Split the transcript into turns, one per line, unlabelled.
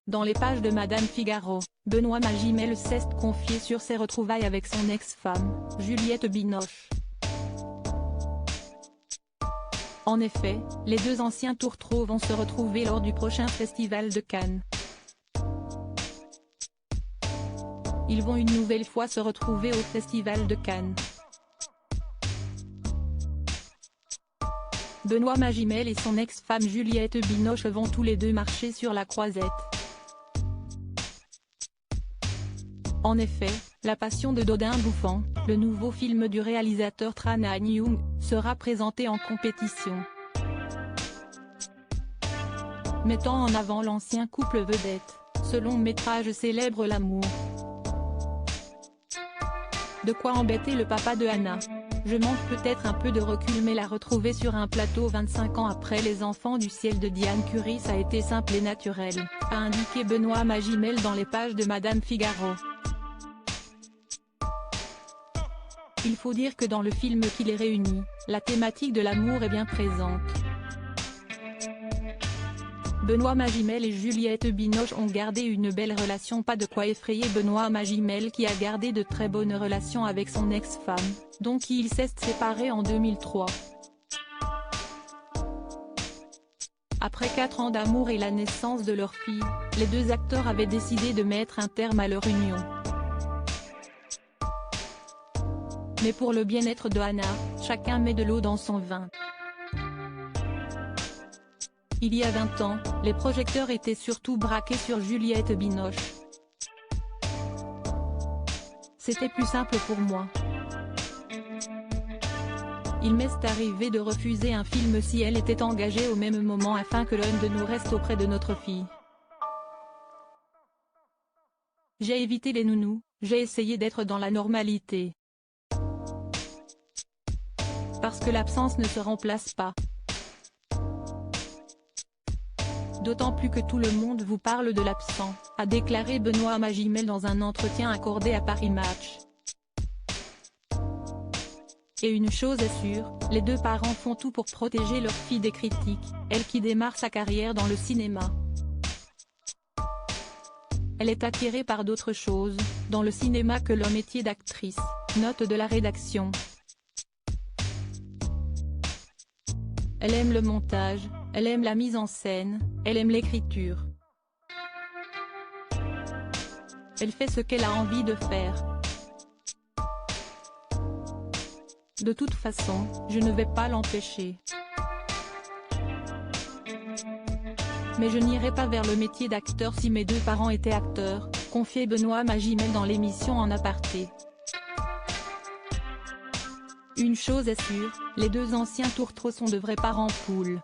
Dans les pages de Madame Figaro, Benoît Magimel s'est confié sur ses retrouvailles avec son ex-femme, Juliette Binoche. En effet, les deux anciens tourtereaux vont se retrouver lors du prochain festival de Cannes. Ils vont une nouvelle fois se retrouver au festival de Cannes. Benoît Magimel et son ex-femme Juliette Binoche vont tous les deux marcher sur la croisette. En effet, La Passion de Dodin Bouffant, le nouveau film du réalisateur Tran Anh Young, sera présenté en compétition, mettant en avant l'ancien couple vedette. Ce long métrage célèbre l'amour. De quoi embêter le papa de Hannah. Je manque peut-être un peu de recul, mais la retrouver sur un plateau 25 ans après Les Enfants du ciel de Diane Curie, ça a été simple et naturel, a indiqué Benoît Magimel dans les pages de Madame Figaro. Il faut dire que dans le film qui les réunit, la thématique de l'amour est bien présente. Benoît Magimel et Juliette Binoche ont gardé une belle relation, pas de quoi effrayer Benoît Magimel qui a gardé de très bonnes relations avec son ex-femme, dont il s'est séparé en 2003. Après 4 ans d'amour et la naissance de leur fille, les deux acteurs avaient décidé de mettre un terme à leur union. Mais pour le bien-être de Hannah, chacun met de l'eau dans son vin. Il y a 20 ans, les projecteurs étaient surtout braqués sur Juliette Binoche. C'était plus simple pour moi. Il m'est arrivé de refuser un film si elle était engagée au même moment afin que l'un de nous reste auprès de notre fille. J'ai évité les nounous, j'ai essayé d'être dans la normalité. Parce que l'absence ne se remplace pas. D'autant plus que tout le monde vous parle de l'absent, a déclaré Benoît Magimel dans un entretien accordé à Paris Match. Et une chose est sûre, les deux parents font tout pour protéger leur fille des critiques, elle qui démarre sa carrière dans le cinéma. Elle est attirée par d'autres choses, dans le cinéma que le métier d'actrice, note de la rédaction. Elle aime le montage, elle aime la mise en scène, elle aime l'écriture. Elle fait ce qu'elle a envie de faire. De toute façon, je ne vais pas l'empêcher. Mais je n'irai pas vers le métier d'acteur si mes deux parents étaient acteurs, confiait Benoît Magimel dans l'émission En Aparté. Une chose est sûre, les deux anciens tourtereaux sont de vrais parents poules.